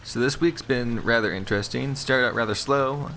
So this week's been rather interesting. Started out rather slow,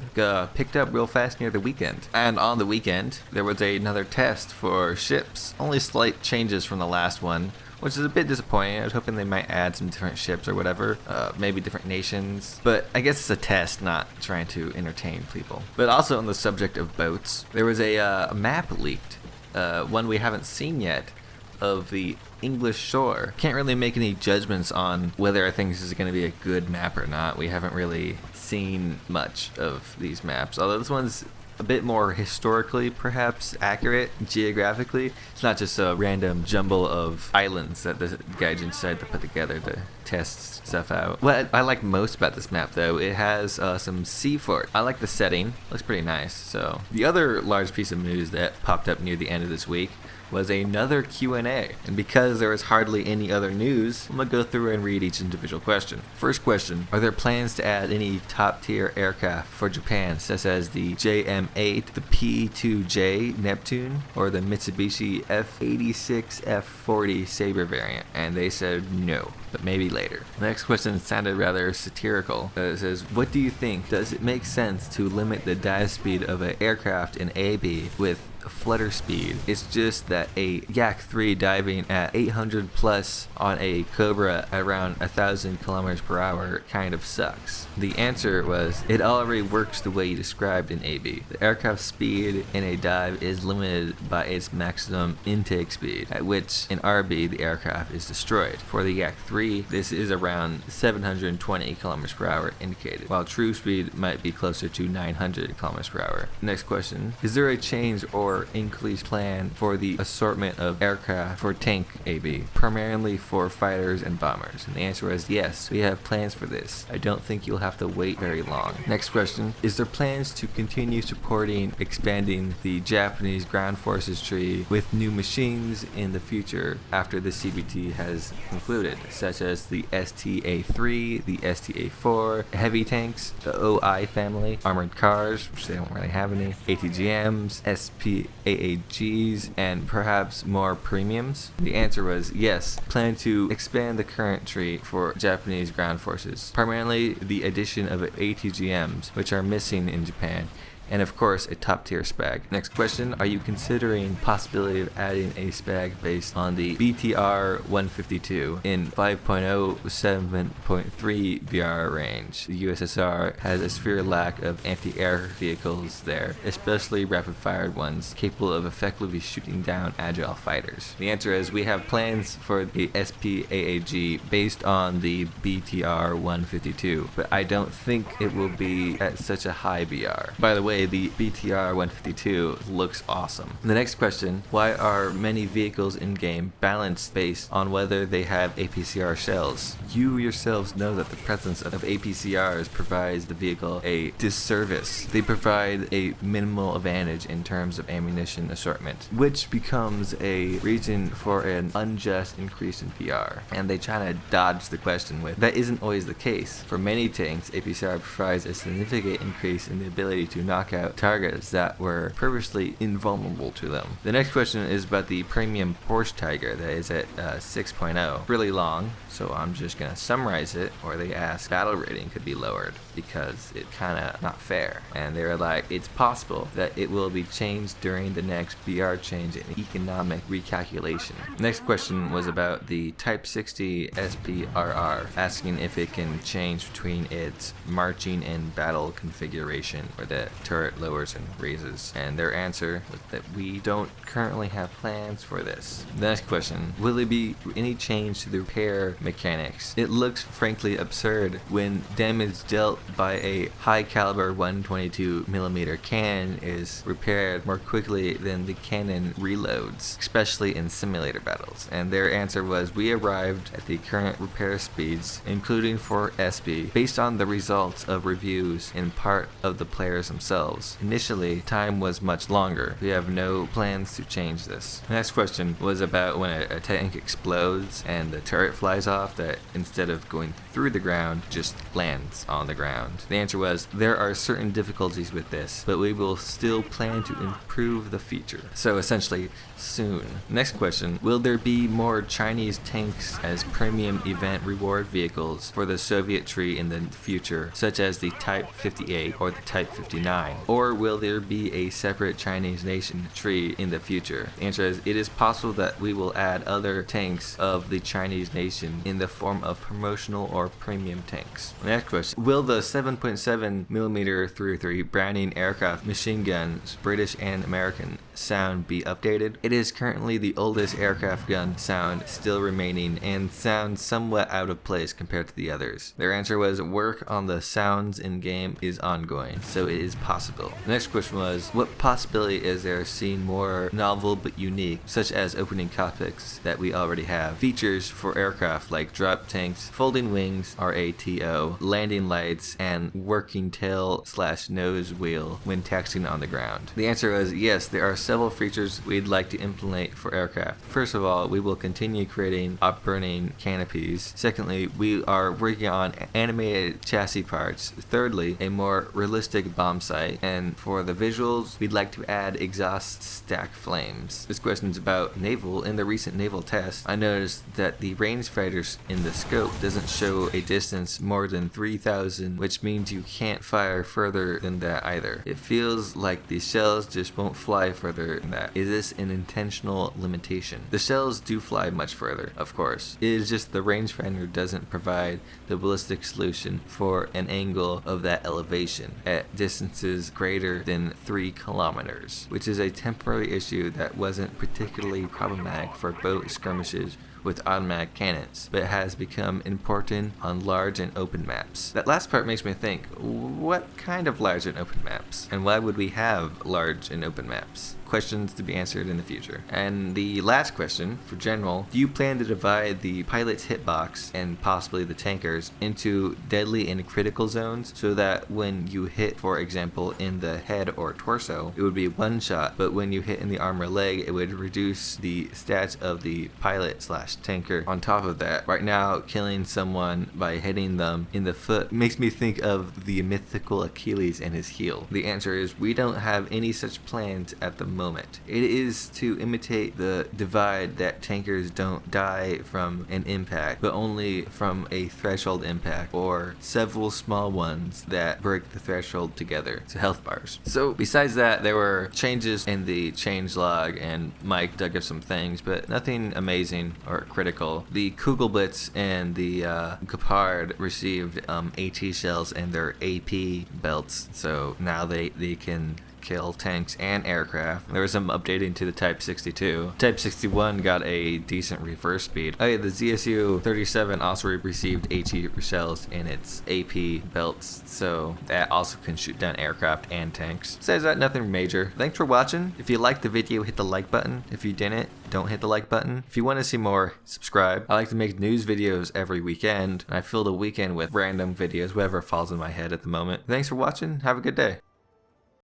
picked up real fast near the weekend. And on the weekend, there was another test for ships. Only slight changes from the last one, which is a bit disappointing. I was hoping they might add some different ships or whatever, maybe different nations. But I guess it's a test, not trying to entertain people. But also on the subject of boats, there was a map leaked, one we haven't seen yet, of the English shore. Can't really make any judgments on whether I think this is going to be a good map or not. We haven't really seen much of these maps, although this one's a bit more historically perhaps accurate geographically. It's not just a random jumble of islands that the guy decided to put together to test stuff out. What I like most about this map though, it has some sea fort. I like the setting, looks pretty nice. So the other large piece of news that popped up near the end of this week was another Q&A. And because there is hardly any other news, I'm gonna go through and read each individual question. First question, are there plans to add any top tier aircraft for Japan, such as the JM8, the P2J Neptune, or the Mitsubishi F86 F40 Sabre variant? And they said no, but maybe later. The next question sounded rather satirical. It says, what do you think? Does it make sense to limit the dive speed of an aircraft in AB with flutter speed? It's just that a Yak 3 diving at 800 plus on a Cobra at around 1,000 kilometers per hour kind of sucks. The answer was, it already works the way you described in AB. The aircraft speed in a dive is limited by its maximum intake speed, at which in RB the aircraft is destroyed. For the Yak 3, this is around 720 kilometers per hour indicated, while true speed might be closer to 900 kilometers per hour. Next question, is there a change or increased plan for the assortment of aircraft for tank AB, primarily for fighters and bombers? And the answer was yes, we have plans for this. I don't think you'll have to wait very long. Next question, is there plans to continue supporting expanding the Japanese ground forces tree with new machines in the future after the CBT has concluded, such as the STA-3, the STA-4, heavy tanks, the OI family, armored cars, which they don't really have any, ATGMs, SPAAGs, and perhaps more premiums? The answer was yes, plan to expand the current tree for Japanese ground forces, primarily the addition of ATGMs, which are missing in Japan, and of course a top tier spag. Next question, are you considering possibility of adding a spag based on the BTR 152 in 5.0 7.3 VR range? The USSR has a severe lack of anti-air vehicles there, especially rapid fired ones capable of effectively shooting down agile fighters. The answer is we have plans for the SPAAG based on the BTR 152, but I don't think it will be at such a high BR. By the way, the BTR 152 looks awesome. The next question, why are many vehicles in game balanced based on whether they have APCR shells? You yourselves know that the presence of APCRs provides the vehicle a disservice. They provide a minimal advantage in terms of ammunition assortment, which becomes a reason for an unjust increase in PR. And they try to dodge the question with, that isn't always the case. For many tanks, APCR provides a significant increase in the ability to knock out targets that were previously invulnerable to them. The next question is about the premium Porsche Tiger that is at 6.0. Really long, so I'm just gonna summarize it. Or they ask, battle rating could be lowered because it's kinda not fair. And they're like, it's possible that it will be changed during the next BR change in economic recalculation. Next question was about the Type 60 SPRR, asking if it can change between its marching and battle configuration, or the turret lowers and raises. And their answer was that we don't currently have plans for this. The next question, will there be any change to the repair mechanics? It looks frankly absurd when damage dealt by a high caliber 122mm cannon is repaired more quickly than the cannon reloads, especially in simulator battles. And their answer was, we arrived at the current repair speeds, including for SB, based on the results of reviews in part of the players themselves. themselves. Initially, time was much longer. We have no plans to change this. The next question was about when a tank explodes and the turret flies off, that instead of going through the ground, just lands on the ground. The answer was, there are certain difficulties with this, but we will still plan to improve the feature. So essentially, soon. Next question, will there be more Chinese tanks as premium event reward vehicles for the Soviet tree in the future, such as the Type 58 or the Type 59? Or will there be a separate Chinese nation tree in the future? The answer is, it is possible that we will add other tanks of the Chinese nation in the form of promotional or premium tanks. Next question, will the 7.7mm .303 Browning aircraft machine guns, British and American, sound be updated? It is currently the oldest aircraft gun sound still remaining and sounds somewhat out of place compared to the others. Their answer was, work on the sounds in game is ongoing, so it is possible. The next question was, what possibility is there of seeing more novel but unique, such as opening cockpits that we already have, features for aircraft like drop tanks, folding wings, RATO, landing lights, and working tail/nose wheel when taxiing on the ground? The answer was yes, there are several features we'd like to implement for aircraft. First of all, we will continue creating up-burning canopies. Secondly, we are working on animated chassis parts. Thirdly, a more realistic bomb sight. And for the visuals, we'd like to add exhaust stack flames. This question is about naval. In the recent naval test, I noticed that the rangefinders in the scope doesn't show a distance more than 3,000, which means you can't fire further than that either. It feels like the shells just won't fly further than that. Is this an intentional limitation? The shells do fly much further, of course. It is just the rangefinder doesn't provide the ballistic solution for an angle of that elevation at distances greater than 3 kilometers, which is a temporary issue that wasn't particularly problematic for boat skirmishes with automatic cannons, but has become important on large and open maps. That last part makes me think, what kind of large and open maps? And why would we have large and open maps? Questions to be answered in the future. And the last question, for general, do you plan to divide the pilot's hitbox, and possibly the tankers, into deadly and critical zones, so that when you hit, for example, in the head or torso, it would be one shot, but when you hit in the arm or leg, it would reduce the stats of the pilot/tanker. On top of that, right now, killing someone by hitting them in the foot makes me think of the mythical Achilles and his heel. The answer is, we don't have any such plans at the moment. It is to imitate the divide that tankers don't die from an impact, but only from a threshold impact, or several small ones that break the threshold together to health bars. So besides that, there were changes in the changelog, and Mike dug up some things, but nothing amazing or critical. The Kugelblitz and the Gepard received AT shells and their AP belts, so now they can kill tanks and aircraft. There was some updating to the Type 62. Type 61 got a decent reverse speed. Oh yeah, the ZSU 37 also received AT shells in its AP belts, so that also can shoot down aircraft and tanks. Besides that, nothing major. Thanks for watching. If you liked the video, hit the like button. If you didn't, don't hit the like button. If you want to see more, subscribe. I like to make news videos every weekend, and I fill the weekend with random videos, whatever falls in my head at the moment. Thanks for watching. Have a good day.